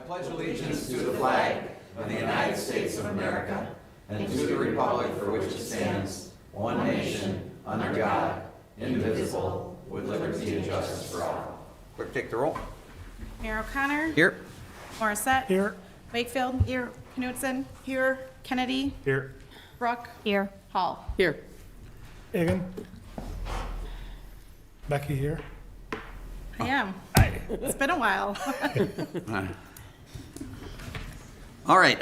pledge allegiance to the flag of the United States of America and to the republic for which it stands, one nation, under God, indivisible, with liberty and justice for all. Clerk, take the roll. Mayor O'Connor. Here. Morissette. Here. Wakefield. Here. Knutson. Here. Kennedy. Here. Brooke. Here. Hall. Here. Egan. Becky here. I am. It's been a while. All right,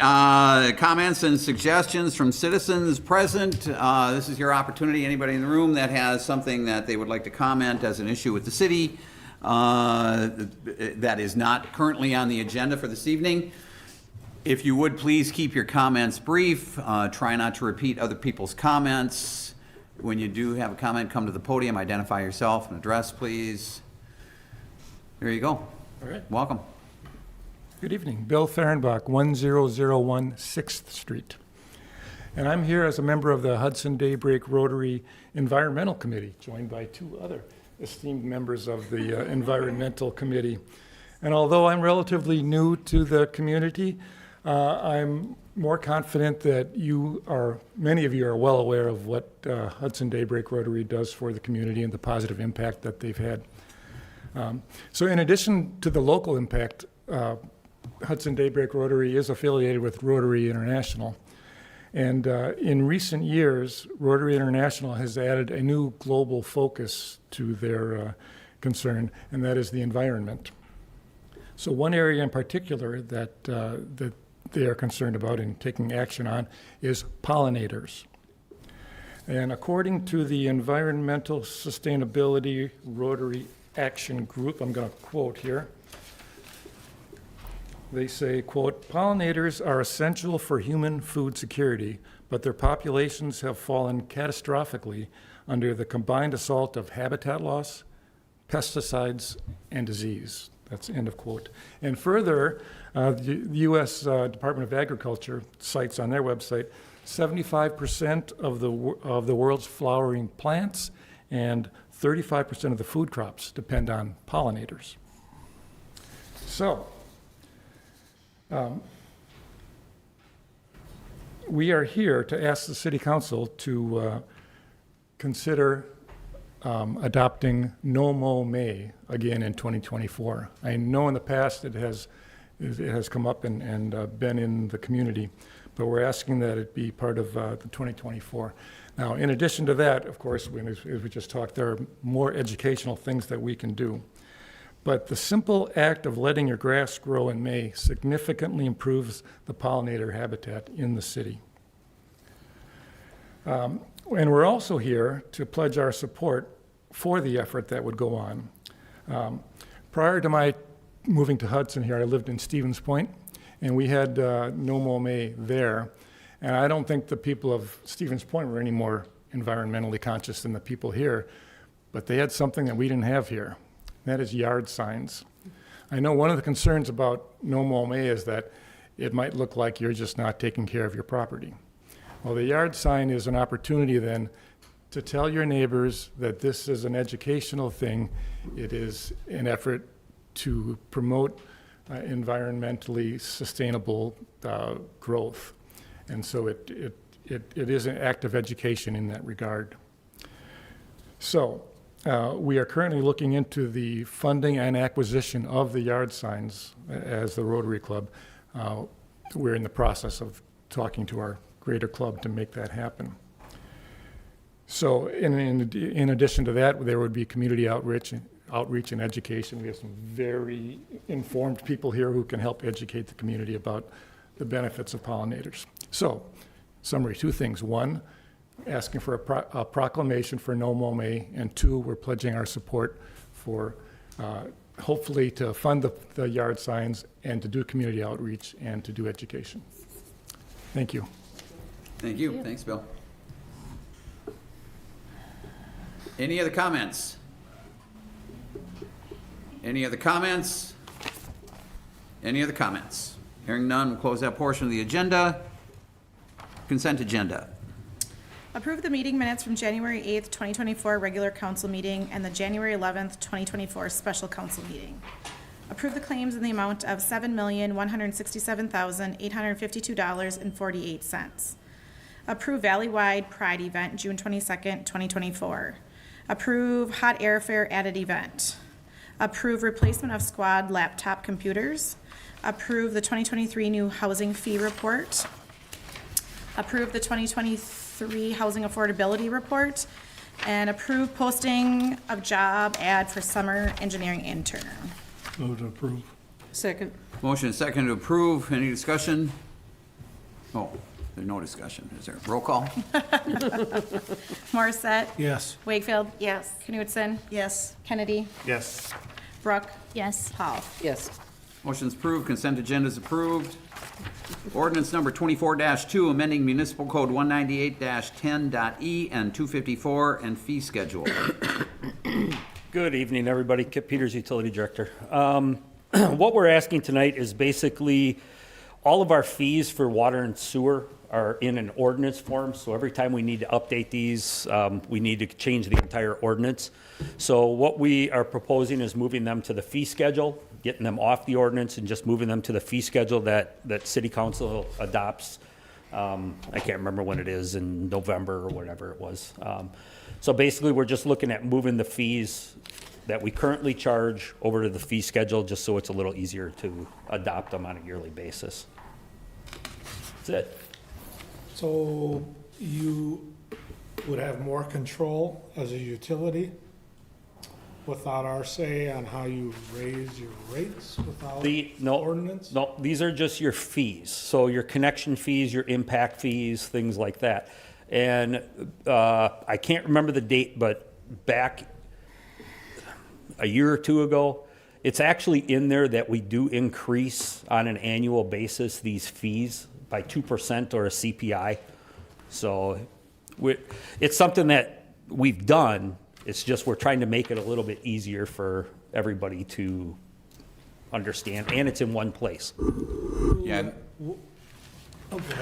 comments and suggestions from citizens present. This is your opportunity. Anybody in the room that has something that they would like to comment as an issue with the city that is not currently on the agenda for this evening. If you would please keep your comments brief. Try not to repeat other people's comments. When you do have a comment, come to the podium, identify yourself and address, please. There you go. All right. Welcome. Good evening. Bill Fehrenbach, 1001 6th Street. And I'm here as a member of the Hudson Daybreak Rotary Environmental Committee, joined by two other esteemed members of the Environmental Committee. And although I'm relatively new to the community, I'm more confident that many of you are well aware of what Hudson Daybreak Rotary does for the community and the positive impact that they've had. So in addition to the local impact, Hudson Daybreak Rotary is affiliated with Rotary International. And in recent years, Rotary International has added a new global focus to their concern, and that is the environment. So one area in particular that they are concerned about and taking action on is pollinators. And according to the Environmental Sustainability Rotary Action Group, I'm going to quote here, they say, quote, "Pollinators are essential for human food security, but their populations have fallen catastrophically under the combined assault of habitat loss, pesticides, and disease." That's end of quote. And further, the U.S. Department of Agriculture cites on their website 75% of the world's flowering plants and 35% of the food crops depend on pollinators. So, we are here to ask the City Council to consider adopting No Mow May again in 2024. I know in the past it has come up and been in the community, but we're asking that it be part of the 2024. Now, in addition to that, of course, as we just talked, there are more educational things that we can do. But the simple act of letting your grass grow in May significantly improves the pollinator habitat in the city. And we're also here to pledge our support for the effort that would go on. Prior to my moving to Hudson here, I lived in Stevens Point, and we had No Mow May there. And I don't think the people of Stevens Point were any more environmentally conscious than the people here, but they had something that we didn't have here. That is yard signs. I know one of the concerns about No Mow May is that it might look like you're just not taking care of your property. Well, the yard sign is an opportunity then to tell your neighbors that this is an educational thing. It is an effort to promote environmentally sustainable growth. And so it is an act of education in that regard. So we are currently looking into the funding and acquisition of the yard signs as the Rotary Club. We're in the process of talking to our greater club to make that happen. So in addition to that, there would be community outreach and education. We have some very informed people here who can help educate the community about the benefits of pollinators. So, summary, two things. One, asking for a proclamation for No Mow May, and two, we're pledging our support for hopefully to fund the yard signs and to do community outreach and to do education. Thank you. Thank you. Thanks, Bill. Any other comments? Any other comments? Any other comments? Hearing none, we'll close that portion of the agenda. Consent agenda. Approve the meeting minutes from January 8th, 2024 regular council meeting and the January 11th, 2024 special council meeting. Approve the claims in the amount of $7,167,852.48. Approve Valley-wide Pride event, June 22nd, 2024. Approve hot airfare added event. Approve replacement of squad laptop computers. Approve the 2023 new housing fee report. Approve the 2023 housing affordability report. And approve posting of job ad for summer engineering intern. Move to approve. Second. Motion and second to approve. Any discussion? Oh, there's no discussion. Is there? Roll call? Morissette. Yes. Wakefield. Yes. Knutson. Yes. Kennedy. Yes. Brooke. Yes. Paul. Yes. Motion's approved. Consent agenda is approved. Ordinance number 24-2, amending municipal code 198-10.e and 254 and fee schedule. Good evening, everybody. Kip Peters, Utility Director. What we're asking tonight is basically all of our fees for water and sewer are in an ordinance form. So every time we need to update these, we need to change the entire ordinance. So what we are proposing is moving them to the fee schedule, getting them off the ordinance and just moving them to the fee schedule that City Council adopts. I can't remember when it is, in November or whatever it was. So basically, we're just looking at moving the fees that we currently charge over to the fee schedule, just so it's a little easier to adopt them on a yearly basis. That's it. So you would have more control as a utility without our say on how you raise your rates without No, ordinance? no, these are just your fees. So your connection fees, your impact fees, things like that. And I can't remember the date, but back a year or two ago, it's actually in there that we do increase on an annual basis these fees by 2% or a CPI. So it's something that we've done. It's just we're trying to make it a little bit easier for everybody to understand, and it's in one place. Yeah,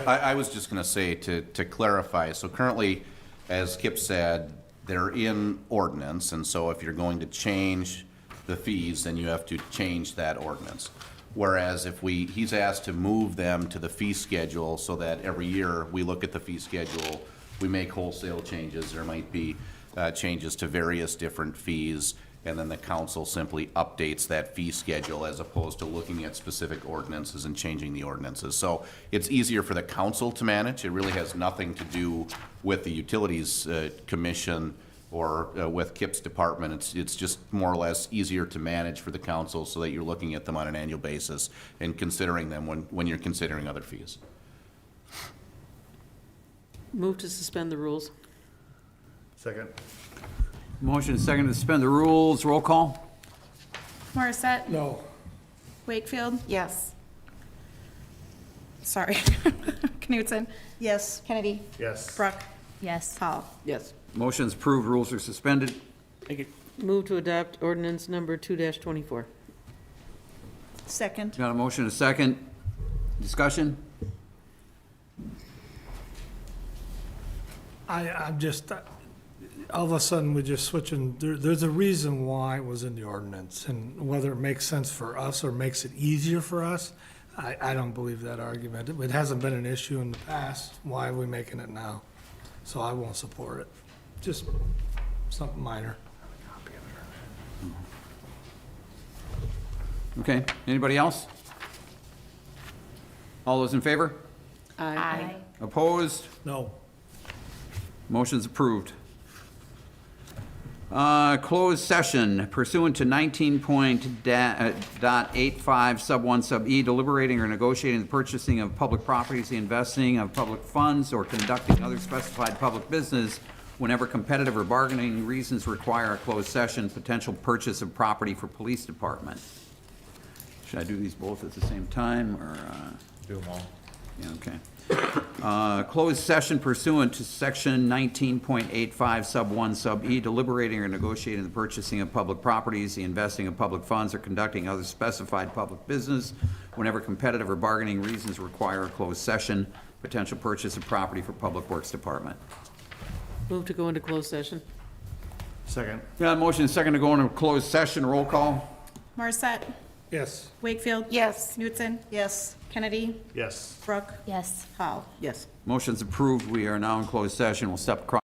I was just gonna say, to clarify, so currently, as Kip said, they're in ordinance, and so if you're going to change the fees, then you have to change that ordinance. Whereas if he's asked to move them to the fee schedule so that every year we look at the fee schedule, we make wholesale changes, there might be changes to various different fees, and then the council simply updates that fee schedule as opposed to looking at specific ordinances and changing the ordinances. So it's easier for the council to manage. It really has nothing to do with the Utilities Commission or with Kip's department. It's just more or less easier to manage for the council so that you're looking at them on an annual basis and considering them when you're considering other fees. Move to suspend the rules. Second. Motion and second to suspend the rules. Roll call? Morissette. No. Wakefield. Yes. Sorry. Knutson. Yes. Kennedy. Yes. Brooke. Yes. Paul. Yes. Motion's approved. Rules are suspended. Thank you. Move to adopt ordinance number 2-24. Second. Got a motion and a second. Discussion? I'm just, all of a sudden, we're just switching, there's a reason why it was in the ordinance, and whether it makes sense for us or makes it easier for us, I don't believe that argument. It hasn't been an issue in the past, why are we making it now? So I won't support it. Just something minor. Okay, anybody else? All those in favor? Aye. Opposed? No. Motion's approved. Closed session pursuant to 19.85 sub 1 sub e, deliberating or negotiating the purchasing of public properties, the investing of public funds, or conducting other specified public business whenever competitive or bargaining reasons require a closed session, potential purchase of property for police department. Should I do these both at the same time, or? Do them all. Yeah, okay. Closed session pursuant to section 19.85 sub 1 sub e, deliberating or negotiating the purchasing of public properties, the investing of public funds, or conducting other specified public business whenever competitive or bargaining reasons require a closed session, potential purchase of property for public works department. Move to go into closed session. Second. Got a motion and second to go into closed session. Roll call? Morissette. Yes. Wakefield? Yes. Knutson? Yes. Kennedy? Yes. Brooke? Yes. Hall? Yes. Motion's approved. We are now in closed session. We'll step across.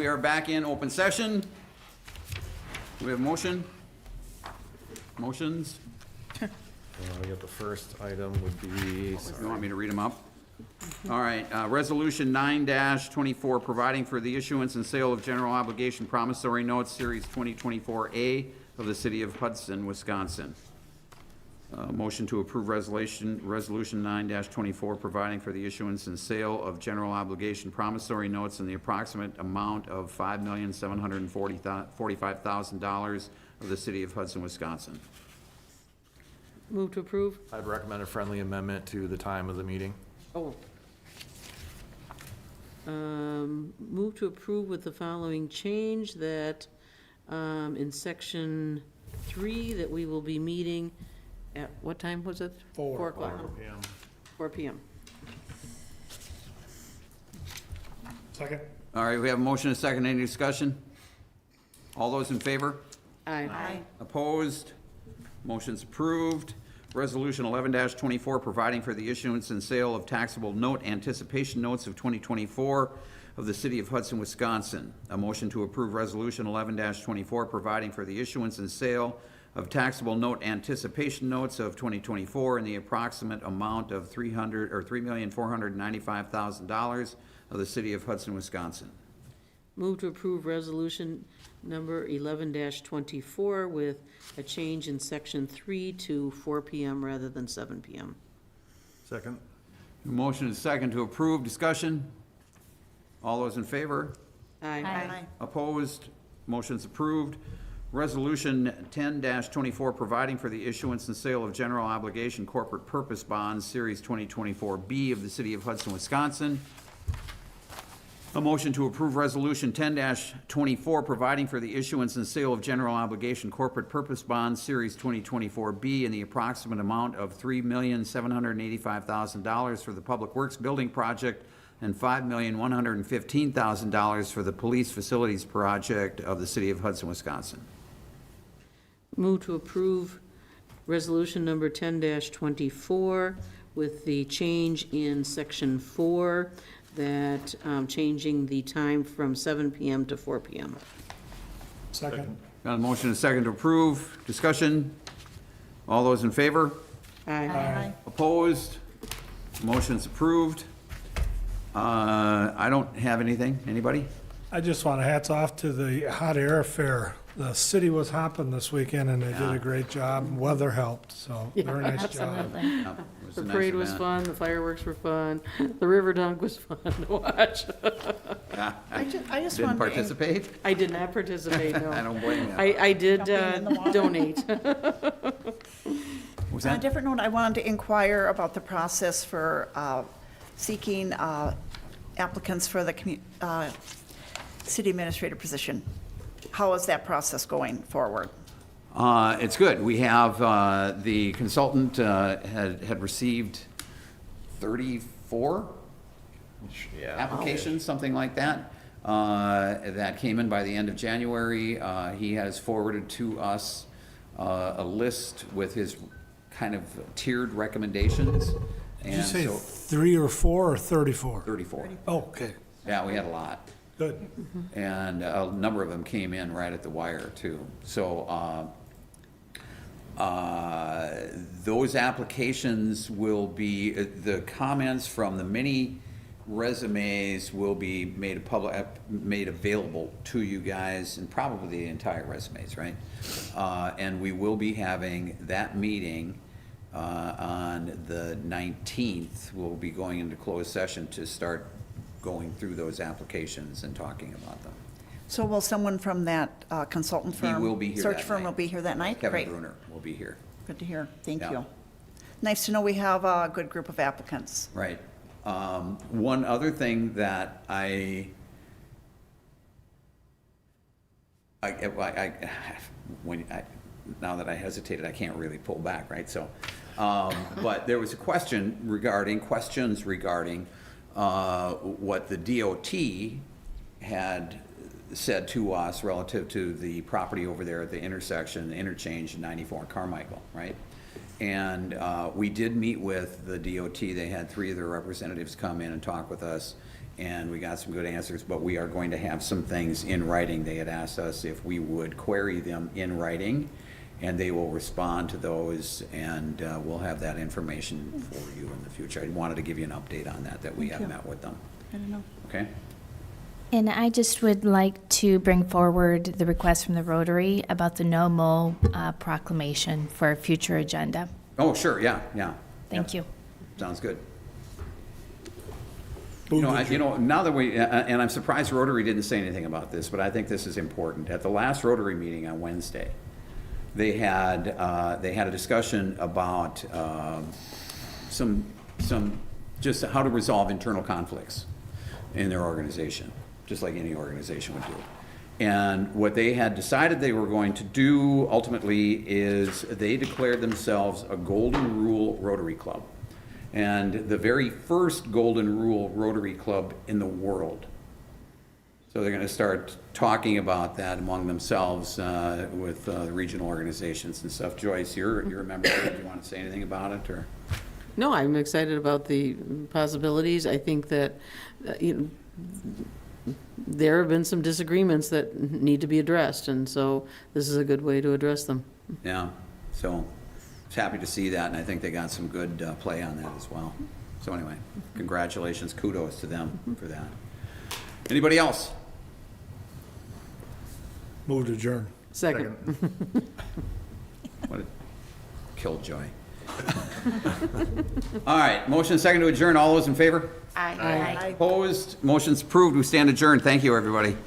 We are back in open session. Do we have a motion? Motions? I got the first item would be, You want me to read them up? All right, Resolution 9-24, providing for the issuance and sale of general obligation promissory notes, Series 2024A of the City of Hudson, Wisconsin. Motion to approve Resolution 9-24, providing for the issuance and sale of general obligation promissory notes in the approximate amount of $5,745,000 of the City of Hudson, Wisconsin. Move to approve. I'd recommend a friendly amendment to the time of the meeting. Oh. Move to approve with the following change that, in section 3, that we will be meeting at, what time was it? 4 o'clock. 4 p.m. Second? All right, we have a motion and a second. Any discussion? All those in favor? Aye. Opposed? Motion's approved. Resolution 11-24, providing for the issuance and sale of taxable note anticipation notes of 2024 of the City of Hudson, Wisconsin. A motion to approve Resolution 11-24, providing for the issuance and sale of taxable note anticipation notes of 2024 in the approximate amount of $3,495,000 of the City of Hudson, Wisconsin. Move to approve resolution number 11-24 with a change in section 3 to 4 p.m. rather than 7 p.m. Second? Motion is second to approve. Discussion? All those in favor? Aye. Opposed? Motion's approved. Resolution 10-24, providing for the issuance and sale of general obligation corporate purpose bonds, Series 2024B of the City of Hudson, Wisconsin. A motion to approve Resolution 10-24, providing for the issuance and sale of general obligation corporate purpose bonds, Series 2024B, in the approximate amount of $3,785,000 for the Public Works Building Project and $5,115,000 for the Police Facilities Project of the City of Hudson, Wisconsin. Move to approve resolution number 10-24 with the change in section 4, that changing the time from 7 p.m. to 4 p.m. Second? Got a motion and a second to approve. Discussion? All those in favor? Aye. Opposed? Motion's approved. I don't have anything. Anybody? I just want to hats off to the hot air fair. The city was hopping this weekend, and they did a great job. Weather helped, so very nice job. No, it was The a nice parade was event. fun, the fireworks were fun, the river dunk was fun to watch. Yeah. I just Didn't wanted to, participate? I did not participate, no. I don't blame you. I did Jumping in the water. donate. Was On a that? different note, I wanted to inquire about the process for seeking applicants for the city administrator position. How is that process going forward? It's good. We have, the consultant had received 34 applications, something like that, that came in by the end of January. He has forwarded to us a list with his kind of tiered recommendations. Did you And say so 3 or 4 or 34? 34. Oh, okay, Yeah, we had a lot. good. And a number of them came in right at the wire, too. So those applications will be, the comments from the many resumes will be made available to you guys, and probably the entire resumes, right? And we will be having that meeting on the 19th. We'll be going into closed session to start going through those applications and talking about them. So will someone from that consultant He firm? will be here Search that firm night. will be here that night? Kevin Great. Bruner will be here. Good to hear. Thank Yeah. you. Nice to know we have a good group of applicants. Right. One other thing that now that I hesitated, I can't really pull back, right? So, but there was a questions regarding what the DOT had said to us relative to the property over there at the intersection, the interchange 94 and Carmichael, right? And we did meet with the DOT. They had 3 of their representatives come in and talk with us, and we got some good answers, but we are going to have some things in writing. They had asked us if we would query them in writing, and they will respond to those, and we'll have that information for you in the future. I wanted to give you an update on that we have met with them. I don't know. Okay? And I just would like to bring forward the request from the Rotary about the no mow proclamation for a future agenda. Oh, sure, yeah, yeah. Thank you. Sounds good. Move to You know, now that we, and I'm surprised Rotary didn't say anything about this, but I think this is important. At the last Rotary meeting on Wednesday, they had a discussion about some just how to resolve internal conflicts in their organization, just like any organization would do. And what they had decided they were going to do ultimately is they declared themselves a Golden Rule Rotary Club. And the very first Golden Rule Rotary Club in the world. So they're going to start talking about that among themselves with regional organizations and stuff. Joyce, you're a member of it. Do you want to say anything about it, or? No, I'm excited about the possibilities. I think that, there have been some disagreements that need to be addressed, and so this is a good way to address them. Yeah, so I was happy to see that, and I think they got some good play on that as well. So anyway, congratulations, kudos to them for that. Anybody else? Move to adjourn. Second. What a killjoy. All right, motion second to adjourn. All those in favor? Aye. Opposed? Motion's approved. We stand adjourned. Thank you, everybody.